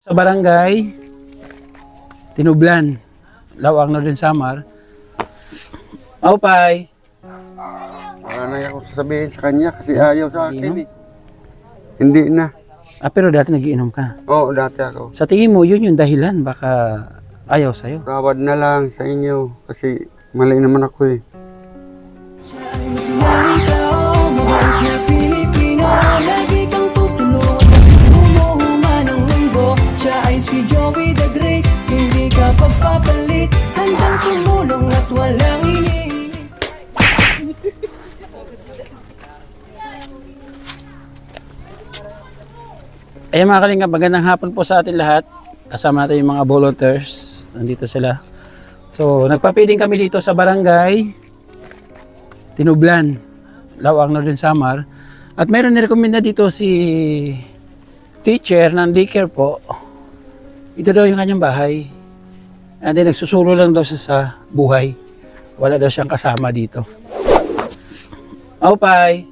Sa barangay Tinublan, Lawag na din Samar. Pay. Wala na ako sasabihin sa kanya kasi ayaw sa akin eh. Hindi na. Pero dati nagiinom ka. Oo, dati ako. Sa tingin mo, yun yung dahilan. Baka ayaw sa'yo. Tawad na lang sa inyo kasi mali naman ako eh. Si Joey the Great, hindi ka pagpapalit, handang tumulong at walang iniinit. Ayan mga kalingap, magandang hapon po sa atin lahat. Kasama natin yung mga volunteers. Nandito sila. So, nagpapiling kami dito sa barangay Tinublan, Lawag na din Samar. At mayroon nirekomenda dito si teacher ng daycare po. Ito daw yung kanyang bahay. And then nagsusulo lang daw siya sa buhay. Wala daw siyang kasama dito. Pay.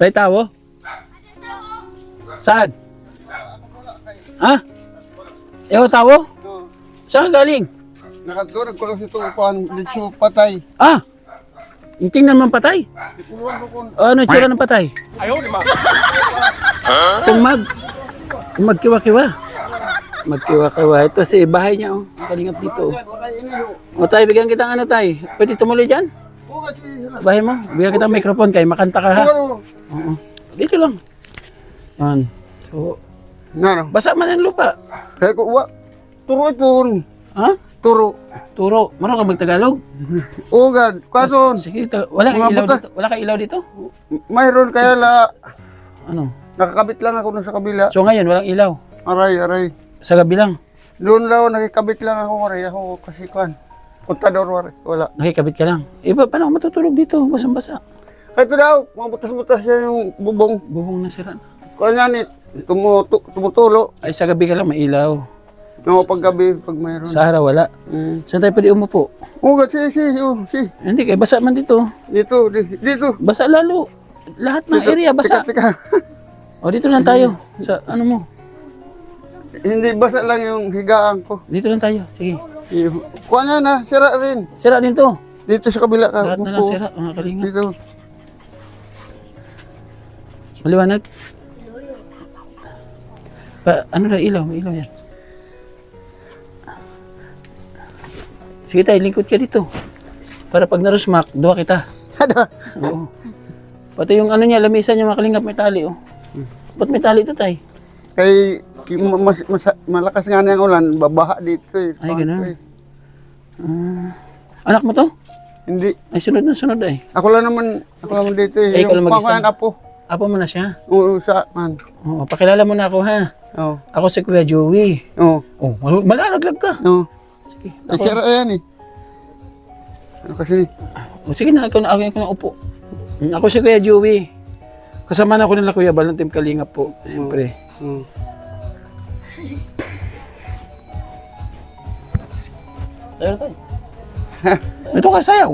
May tao? Saan? Ha? Ewan tao? Saan ka galing? Nakatulog ko lang ito upuan dito patay. Yung tingnan man patay. Ano yung tsura ng patay? Kung magkiwa-kiwa. Magkiwa-kiwa. Ito si bahay niya. Oh. Kalingap dito. O tayo, bigyan kita ng ano tayo. Pwede tumuloy dyan? Bahay mo. Bigyan kita ng microphone kayo. Makanta ka ha. Oo. Dito lang. Yan. So, basa man ang lupa. Kaya ko, turo ito. Ha? Turo. Marunong ka magtagalog? Oo, God. Kason. Sige, wala kang ilaw dito. Wala kang ilaw dito? Mayroon kaya la. Ano? Nakakabit lang ako sa kabila. So ngayon, walang ilaw. Aray. Sa gabi lang. Doon lang nakikabit lang ako, aray. Ako kasi kuan. Kontador, aray. Wala. Nakikabit ka lang. Iba, paano matutulog dito? Basang-basa. Ito daw, mga butas-butas yan yung bubong. Bubong na sira. Kuan yan eh. Tumutulo. Ay, sa gabi ka lang may ilaw. Oo, paggabi, pag mayroon. Sa araw, wala. Saan tayo pwede umupo? Oo, God. Si. Hindi, kaya basa man dito. Dito. Basa lalo. Lahat ng area, basa. Teka. O, dito lang tayo. Sa ano mo? Hindi basa lang yung higaan ko. Dito lang tayo. Sige. Kuha niya na, sira rin. Sira din to. Dito sa kabila ka. Lahat na lang sira, mga kalinga. Dito. Maliwanag? Ano na ilaw? May ilaw yan. Sige tayo, lingkod ka dito. Para pag narusmak, duha kita. Oo. Pati yung ano niya, lamisan niya, mga kalingap, may tali. Oh. Ba't may tali ito tayo? Kay malakas nga na yung ulan, babaha dito eh. Ay, ganun. Anak mo to? Hindi. Ay, sunod na sunod ay. Ako lang naman dito eh. Ikaw lang mag-isa? Pangkain apo. Apo mo na siya? Oo, saan? Oo, pakilala mo na ako ha. Oo. Ako si Kuya Joey. Oo. Oh, malalaglag ka. Oo. Sige. Ay, sira yan eh. Ano kasi? Oh, sige na, ako na upo. Ako si Kuya Joey. Kasama na ako nila Kuya Bal ng Team Kalingap po. Siyempre. Oo. Tayo tayo. Ito ka sayaw.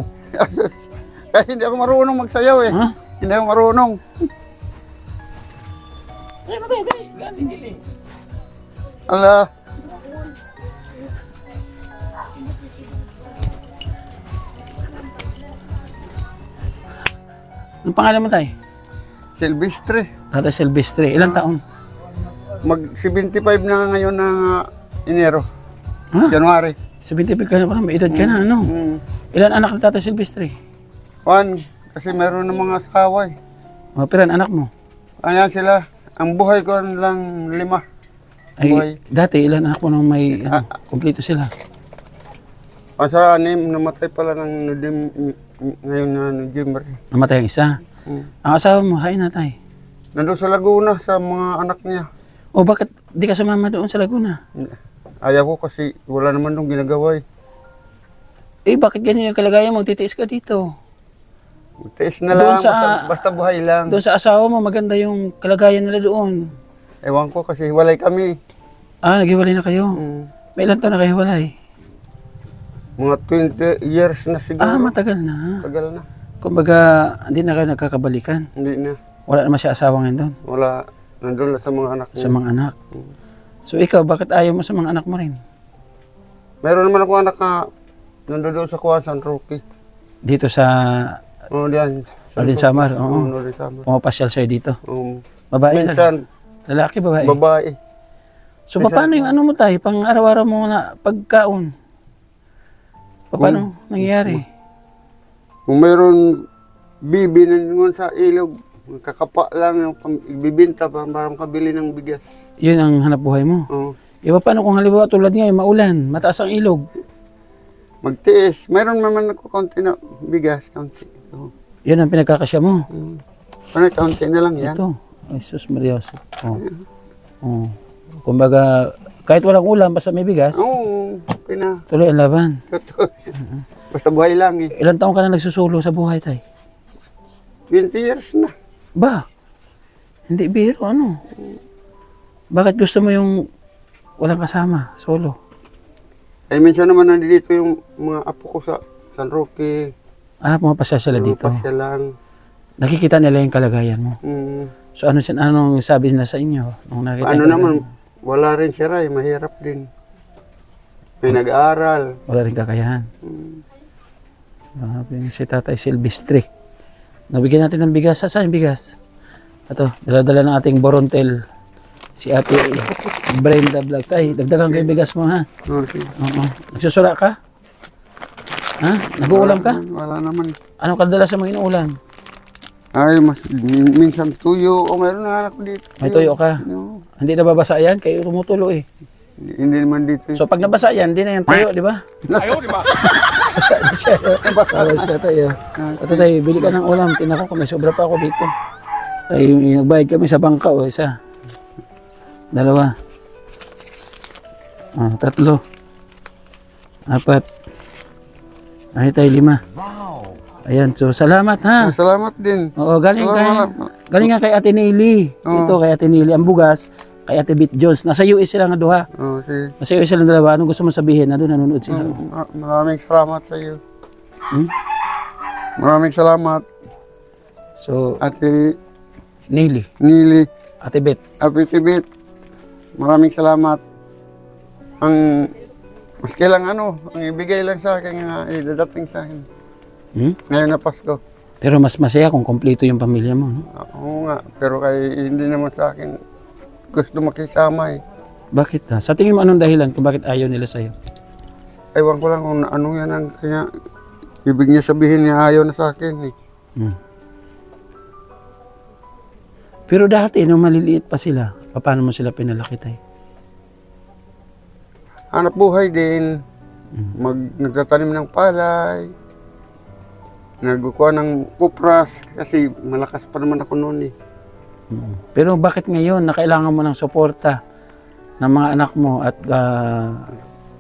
Kaya hindi ako marunong magsayaw eh. Ha? Hindi ako marunong. Tayo na tayo. Galing gili. Ala. Anong pangalan mo tayo? Silvestre. Tata Silvestre. Ilang taon? Mag-75 na ngayon ng Enero. Ha? January. 75 ka na pala. May edad ka na, ano? Ilan anak ni Tata Silvestre? Juan, kasi meron ng mga asawa eh. O, piran anak mo? Ayan sila. Ang buhay ko lang 5. Ay, Buhay. dati ilan anak mo nang may, kumpleto sila? Asa 6, namatay pala ng ngayon na November. Namatay ang isa. Ang asawa mo, hain na tayo. Nandun sa Laguna sa mga anak niya. O, bakit di ka sumama doon sa Laguna? Ayaw ko kasi wala naman nung ginagawa eh. Eh, bakit ganyan yung kalagayan? Magtitiis ka dito. Tiis na Doon lang, sa- basta buhay lang. Doon sa asawa mo, maganda yung kalagayan nila doon. Ewan ko kasi walay kami. Naghiwalay na kayo. Mm. May ilan taon na kayo hiwalay? Mga 20 years na siguro. Matagal na. Tagal na. Kumbaga, hindi na kayo nagkakabalikan. Hindi na. Wala naman siya asawa ngayon doon, Wala. Nandun lang sa mga anak sa niya. mga anak. So ikaw, bakit ayaw mo sa mga anak mo rin? Meron naman ako anak na nandun doon sa Kuwan, San Roque. Dito sa Oo, diyan. Alin Samar, oo. Alin Samar. Pumapasyal sa'yo dito. Babae lang. Minsan, Lalaki, babae. babae. So paano yung ano mo tayo, pang araw-araw mo na pagkaon? Paano nangyayari? Kung mayroon bibi nandun sa ilog, kakapa lang yung ibibinta para makabili ng bigas. Yun ang hanap buhay mo. Oo. Paano kung halimbawa tulad ngayon, maulan, mataas ang ilog? Magtiis. Mayroon naman ako konti na bigas. Konti. Oo. Yun ang pinagkakasya mo. Ano, konti na lang yan. Ito. Ay, sus Maria. Oh. Oh. Kumbaga, kahit walang ulam, basta may bigas, Oo, okay na. tuloy ang laban. Basta buhay lang eh. Ilang taon ka na nagsusulo sa buhay, tay? 20 years na. Ba? Hindi biro, ano? Bakit gusto mo yung walang kasama, solo? Eh, minsan naman nandito yung mga apo ko sa San Roque. Pumapasya sila dito. Pasya lang. Nakikita nila yung kalagayan mo. Mm. So anong sabi nila sa inyo? Nung nakita Ano yung naman, kalagayan mo? wala rin siya ray. Mahirap din. May nag-aaral. Wala rin kakayahan. Sabi si Tatay Silvestre. Nabigyan natin ng bigas. Saan yung bigas? Ito, dala-dala ng ating Borontel. Si Ate Brenda Vlog. Tay, dagdagan ko yung bigas mo, ha? Okay. Oo. Nagsusura ka? Ha? Nag-uulam ka? Wala naman. Anong kadalasan mo inuulam? Ay, minsan tuyo. O meron na anak dito. May tuyo ka? No. Hindi nababasa yan? Kayo tumutulo eh. Hindi naman dito. So pag nabasa yan, hindi na yan tuyo, di ba? Ayaw, di ba? Basa tayo. Ito tayo, bili ka ng ulam. Tinako ko, may sobra pa ako dito. Ay, nagbayad kami sa bangka o isa. Dalawa. 3. 4. Ay tayo 5. Ayan, so salamat ha. Salamat din. Oo, galing nga kay Ate Neely. Oo. Ito kay Ate Neely. Ang bugas, kay Ate Bit Jones. Nasa US sila nga duha. Okay. Nasa US silang dalawa. Anong gusto mo sabihin? Na doon nanonood sila. Maraming salamat sa iyo. Hmm? Maraming salamat, So, Ate Neely, Nili, Ate Bit. Ate Tibet. Maraming salamat. Ang maski lang ang ibigay lang sa akin nga idadating sa akin. Hmm? Ngayon na Pasko. Pero mas masaya kung kompleto yung pamilya mo. No? Oo nga, pero kay hindi naman sa akin gusto makisama eh. Bakit ha? Sa tingin mo anong dahilan kung bakit ayaw nila sa'yo? Ewan ko lang kung ano yan ang kanya. Ibig niya sabihin niya ayaw na sa akin eh. Hmm. Pero dati, nung maliliit pa sila, paano mo sila pinalaki tayo? Hanap buhay din. Nagtatanim ng palay. Nagkukuha ng kupras kasi malakas pa naman ako noon eh. Pero bakit ngayon na kailangan mo ng suporta ng mga anak mo at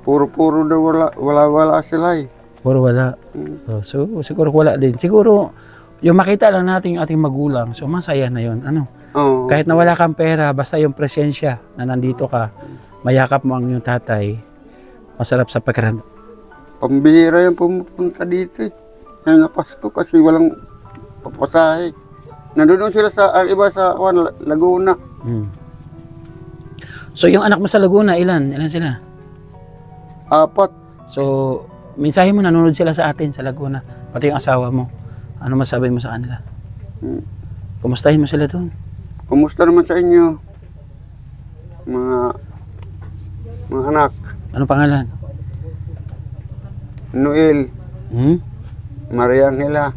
Puro-puro daw wala sila eh. puro wala? So siguro wala din. Siguro yung makita lang natin yung ating magulang, so masaya na yun. Ano? Oo. Kahit na wala kang pera, basta yung presensya na nandito ka, mayakap mo ang iyong tatay, masarap sa pakiramdam. Pambihira yung pumupunta dito eh. Ngayon na Pasko kasi walang papasahe. Nandun sila ang iba sa Laguna. So yung anak mo sa Laguna, ilan? Ilan sila? 4. So, mensahe mo, nanonood sila sa atin sa Laguna, pati yung asawa mo. Ano masabi mo sa kanila? Kumustahin mo sila doon? Kumusta naman sa inyo? Mga anak. Ano pangalan? Noel, Maria Angela,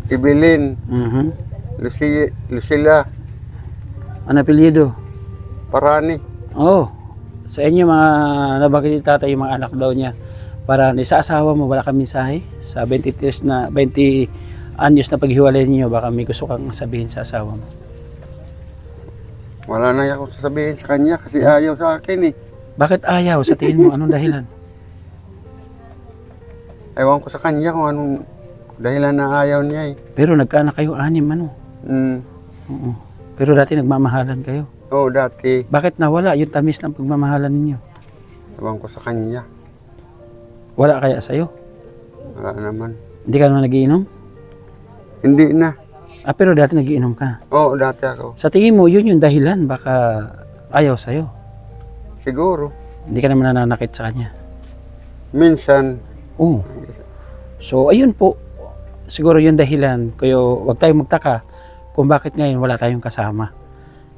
Evelyn, Lucila, Ano apelyido? Parani. Oh, sa inyo mga nabagay ni tatay yung mga anak daw niya. Para sa asawa mo, wala kang mensahe? Sa 20 anyos na paghiwalay niyo, baka may gusto kang sabihin sa asawa mo. Wala na ako sasabihin sa kanya kasi ayaw sa akin eh. Bakit ayaw? Sa tingin mo, anong dahilan? Ewan ko sa kanya kung anong dahilan na ayaw niya eh. Pero nagkaanak kayo 6, ano? Oo. Pero dati nagmamahalan kayo. Oo, dati. Bakit nawala yung tamis ng pagmamahalan ninyo? Ewan ko sa kanya. Wala kaya sa'yo? Wala naman. Hindi ka naman nagiinom? Hindi na. Pero dati nagiinom ka. Oo, dati ako. Sa tingin mo, yun yung dahilan. Baka ayaw sa'yo. Siguro. Hindi ka naman nananakit sa kanya. Minsan. Oo. So, ayun po. Siguro yung dahilan. Kaya wag tayong magtaka kung bakit ngayon wala tayong kasama.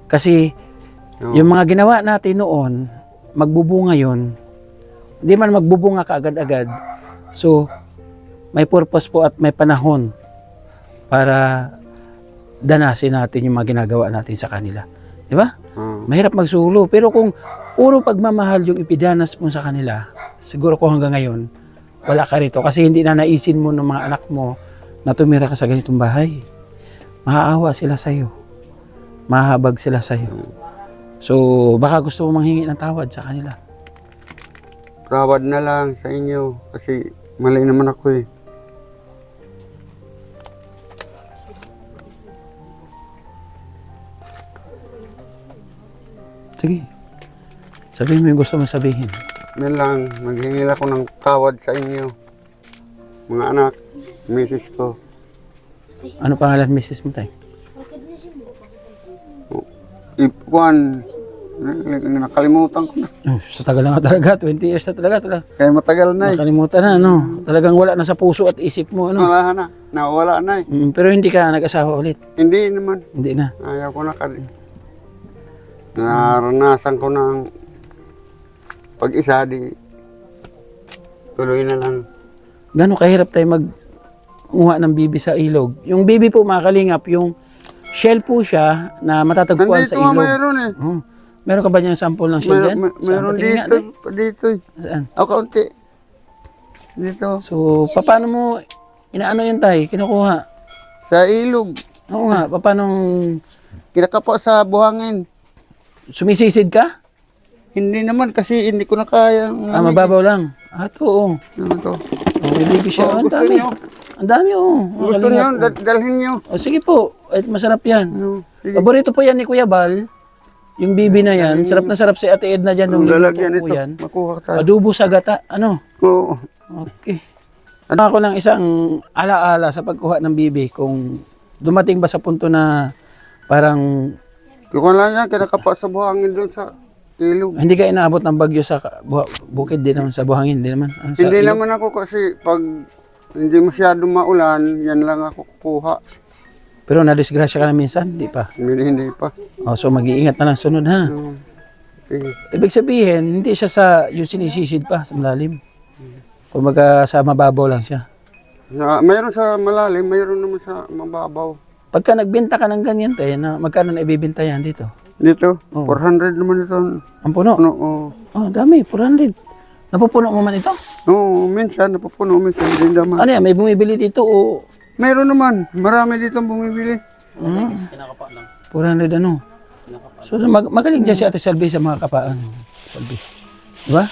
Kasi, Oo. yung mga ginawa natin noon, magbubunga yun. Hindi man magbubunga ka agad-agad. So, may purpose po at may panahon para danasin natin yung mga ginagawa natin sa kanila. Di ba? Oo. Mahirap magsulo. Pero kung puro pagmamahal yung ipidanas mo sa kanila, siguro kung hanggang ngayon, wala ka rito. Kasi hindi na naisin mo ng mga anak mo na tumira ka sa ganitong bahay. Maaawa sila sa'yo. Mahabag sila sa'yo. So, baka gusto mo manghingi ng tawad sa kanila. Tawad na lang sa inyo. Kasi mali naman ako eh. Sige. Sabihin mo yung gusto mo sabihin. Yan lang. Maghingi ako ng tawad sa inyo. Mga anak. Misis ko. Ano pangalan misis mo tayo? Ipkuan. Nakalimutan ko na. Oh, sa tagal na nga talaga. 20 years na talaga. Kaya matagal na eh. Nakalimutan na, no? Talagang wala na sa puso at isip mo, ano? Wala na. Nawala na eh. Pero hindi ka nag-asawa ulit. Hindi naman. Hindi na. Ayaw ko na naranasan ko ng pag-isa, di tuloy na lang. Gano'ng kahirap tayo mag-uha ng bibi sa ilog? Yung bibi po, mga kalingap, yung shell po siya na matatagpuan sa Nandito ilog. mayroon eh. Oh. Meron ka ba niyang sample ng shell dyan? Mayroon Saan? Patingin dito. nga, Dito eh. Saan? O, kaunti. Dito. So, paano mo, inaano yun tayo? Kinukuha? Sa ilog. Oo nga, paano Kinakapa sa buhangin. sumisisid ka? Hindi naman kasi hindi ko na kaya. Mababaw lang. Oo. Ano to? Oh, may bibi siya. Oh, Ang gusto dami. niyo? Ang dami, oh. Mga Gusto kalingap, niyo? Dalhin niyo. O sige po, at masarap yan. Ano? Sige. Paborito po yan ni Kuya Bal. Yung bibi na yan. Sarap na sarap si Ate Edna dyan. Nung Lalagyan niluto po ito. yan. Makuha tayo. Adobo sa gata. Ano? Oo. Okay. Ano ako ng isang alaala sa pagkuha ng bibi kung dumating ba sa punto na parang Kung wala yan, kinakapa sa buhangin doon sa ilog. hindi ka inaabot ng bagyo sa bukid din naman sa buhangin. Hindi naman. Sa Hindi ilog. naman ako kasi pag hindi masyadong maulan, yan lang ako kukuha. Pero nadisgrasya ka na minsan? Hindi pa. Hindi pa. O, so mag-iingat na lang sunod ha. Sige. Ibig sabihin, hindi siya sa yung sinisisid pa sa malalim. Kumbaga sa mababaw lang siya. Mayroon sa malalim, mayroon naman sa mababaw. Pagka nagbenta ka ng ganyan tayo, na magkano na ibibenta yan dito? Dito, Oo. 400 naman ito. Ang puno? Ano, oo. Oh, dami, 400. Napupuno mo man ito? Oo, minsan napupuno, minsan hindi naman. Ano yan, may bumibili dito o... Mayroon naman, marami dito bumibili. 400 ano? So magaling dyan si Ate Selby sa mga kapaan. Selby. Diba?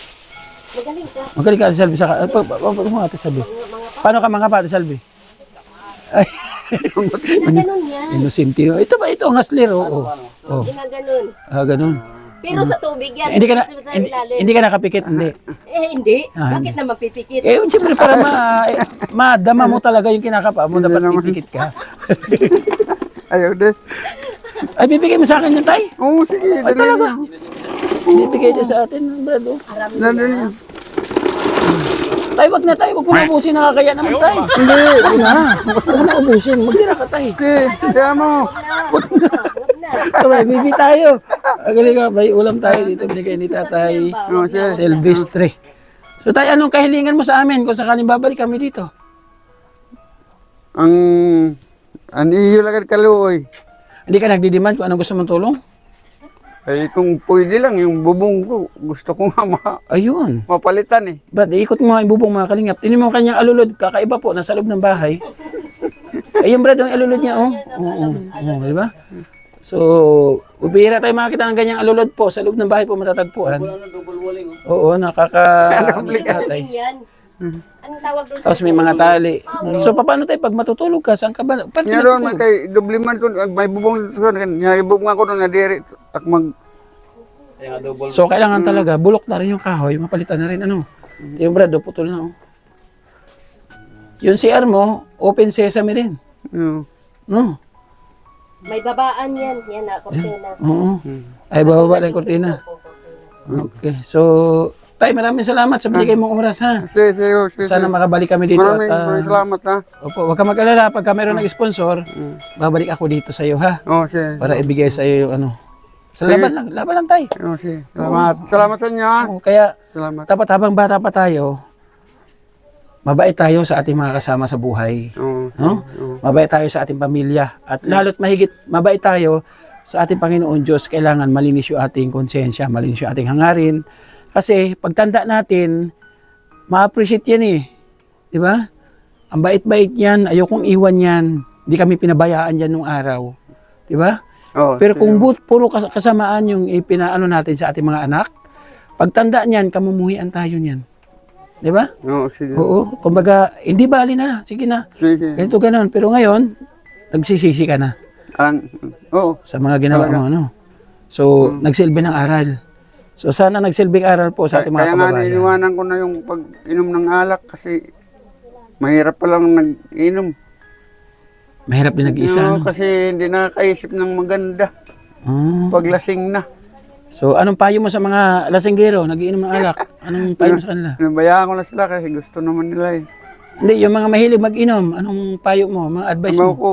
Magaling ka. Magaling ka Ate Selby sa... Ate Selby. Paano ka mga pa Ate Selby? Ay, Ginaganon yan. innocent yun. Ito ba? Ito ang haslir, oo. Oh. Ginaganon. Ganun. Pero sa tubig yan. Hindi ka na, sa hindi, ilalim. hindi ka nakapikit, hindi. Hindi. Ah, Bakit naman pipikit? Siyempre para madama mo talaga yung kinakapa mo, Hindi dapat naman. pipikit ka. Ayaw din. Ay, bibigay mo sa akin yung tay? Oo, sige, dali talaga? na. Bibigay niya sa atin, Brad. Oh. Dali na. Tay, wag na tay, wag mo ubusin, nakakaya naman tay. Hindi, Wag na ubusin, magdira ka tay. sige, kaya mo. So, may bibi tayo. Agaling ka, may ulam tayo dito, binigay ni tatay. Oo, sige. Silvestre. So tay, anong kahilingan mo sa amin kung sakaling babalik kami dito? Ang ihilagad kaluoy. Hindi ka nagdidemand kung anong gusto mong tulong? Ay, kung pwede lang, yung bubong ko, gusto ko nga Ayun. mapalitan eh. Brad, ikot mo nga yung bubong mga kalingap. Tingnan mo ang kanyang alulod. Kakaiba po, nasa loob ng bahay. Ayun, Brad, yung alulod niya, oh. Oo, di ba? So, bibihira tayo makakita ng ganyang alulod po. Sa loob ng bahay po matatagpuan. Oo, nakaka-tatay. Yan. Anong tawag doon? Tapos may mga tali. So, paano tayo pag matutulog ka? Saan ka ba? Paano Nga ka doon, may natutulog? kay dubliman ko, may bubong doon, may bubong ako doon na diri, at So, kailangan talaga, bulok na rin yung kahoy, mapalitan na rin, ano? Yung Brad, putol na, oh. Yung CR mo, open sesame rin. Oo. No? May babaan yan. Yan na, kortina. Oo. Ay, bababa lang yung kortina. Opo, kortina. Okay. So, tay, maraming salamat sa binigay mong oras ha. Sige. Sana makabalik kami dito. Maraming salamat ha. Opo, huwag ka mag-alala. Pagka mayroon ng sponsor, babalik ako dito sa iyo ha. Oo, sige. Para ibigay sa iyo yung ano. Sa laban lang tay. Oo, sige. Salamat. Salamat sa inyo ha. Oo, kaya, Salamat. dapat habang bata pa tayo, mabait tayo sa ating mga kasama sa buhay. Oo. No? Oo. Mabait tayo sa ating pamilya. At lalo't mahigit, mabait tayo sa ating Panginoon Diyos. Kailangan malinis yung ating konsensya, malinis yung ating hangarin. Kasi pagtanda natin, ma-appreciate yan eh. Di ba? Ang bait-bait yan, ayokong iwan yan. Hindi kami pinabayaan yan nung araw. Di ba? Oo, Pero kung sige. puro kasamaan yung ipinaano natin sa ating mga anak, pagtanda niyan, kamumuhian tayo niyan. Di ba? Oo, sige. Oo. Kumbaga, hindi bali na. Sige na. Sige. Ganito ganon. Pero ngayon, nagsisisi ka na Oo. sa mga ginawa Talaga. mo. Ano? So, nagsilbi ng aral. So, sana nagsilbing aral po sa ating mga Kaya nga kababayan. iniwanan ko na yung pag-inom ng alak kasi mahirap palang nag-inom. Mahirap din nag-isa. Oo, No? kasi hindi nakakaisip ng maganda Ah. pag lasing na. So, anong payo mo sa mga lasinggero, nagiinom ng alak? Anong payo mo sa kanila? Nabayaan ko na sila kasi gusto naman nila eh. Hindi, yung mga mahilig mag-inom, anong payo mo, mga advice Amaw mo? ko,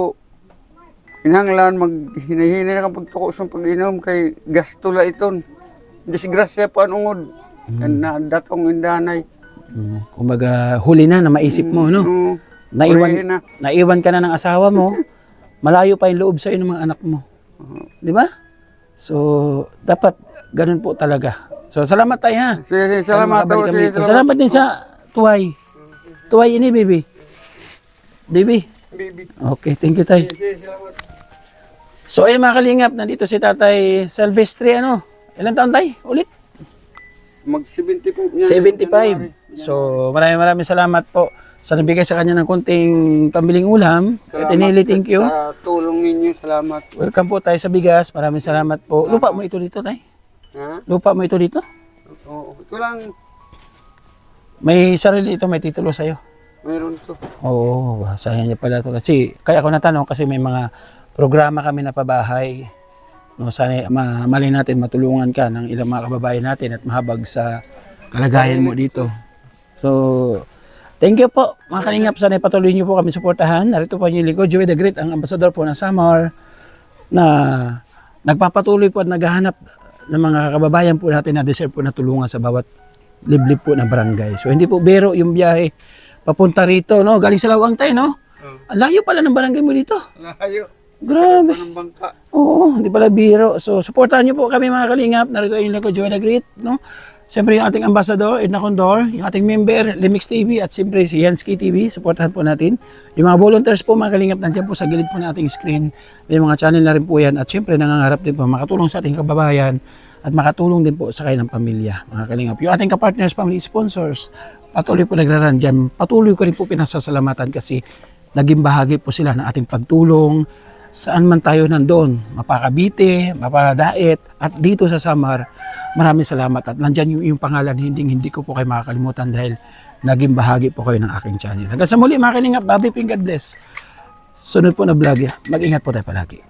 inanglan maghinahinay na kang pagtukos ng pag-inom kay gastula iton. Disgrasya pa anungod. Na datong indanay. Kumbaga, huli na maisip mo, no? Oo. Naiwan, na. naiwan ka na ng asawa mo, malayo pa yung loob sa'yo ng mga anak mo. Di ba? So, dapat ganun po talaga. So, salamat tayo ha. Sige, salamat. Makabalik kami Sige, dito. Salamat din sa Tuway. Tuway ini, baby. Baby. Baby. Okay, thank you tayo. Sige, salamat. So, ayun mga kalingap, nandito si Tatay Silvestre, ano? Ilang taon tayo? Ulit? Mag-75 75. So, maraming salamat po sa nabigay sa kanya ng konting pambiling ulam. At inili, thank you. Sa tulong ninyo, salamat. Welcome po tayo sa bigas. Maraming salamat po. Lupa mo ito dito, tay? Ha? Lupa mo ito dito? Oo, ito lang. May sarili ito, may titulo sa'yo. Mayroon to. Oo, sayang niya pala ito. Kasi, kaya ako natanong kasi may mga programa kami na pabahay. No, sana mali natin matulungan ka ng ilang mga kababayan natin at mahabag sa kalagayan mo dito. So, thank you po mga kalingap. Sana patuloy niyo po kami suportahan. Narito po yung lingkod, Joey the Great, ang ambasador po ng Samar na nagpapatuloy po at naghahanap ng mga kababayan po natin na deserve po na tulungan sa bawat liblib po na barangay. So, hindi po biro yung biyahe papunta rito, no? Galing sa Lawang tayo, no? Ang layo pala ng barangay mo dito. Layo. Grabe. Anong bangka? Oo, hindi pala biro. So, supportahan niyo po kami mga kalingap. Narito yung lingkod, Joey the Great, no? Siyempre yung ating ambassador, Edna Condor, yung ating member, Limix TV, at siyempre si Yansky TV, supportahan po natin. Yung mga volunteers po, mga kalingap, nandiyan po sa gilid po ng ating screen. May mga channel na rin po yan. At siyempre, nangangarap din po makatulong sa ating kababayan at makatulong din po sa kanilang pamilya, mga kalingap. Yung ating kapartners, family sponsors, patuloy po nagraran dyan. Patuloy ko rin po pinasasalamatan kasi naging bahagi po sila ng ating pagtulong. Saan man tayo nandoon, mapakabite, mapadait, at dito sa Samar, maraming salamat. At nandyan yung pangalan, hindi ko po kayo makakalimutan dahil naging bahagi po kayo ng aking channel. Hanggang sa muli mga kalingap, Bobby Ping, God bless. Sunod po na vlog, mag-ingat po tayo palagi.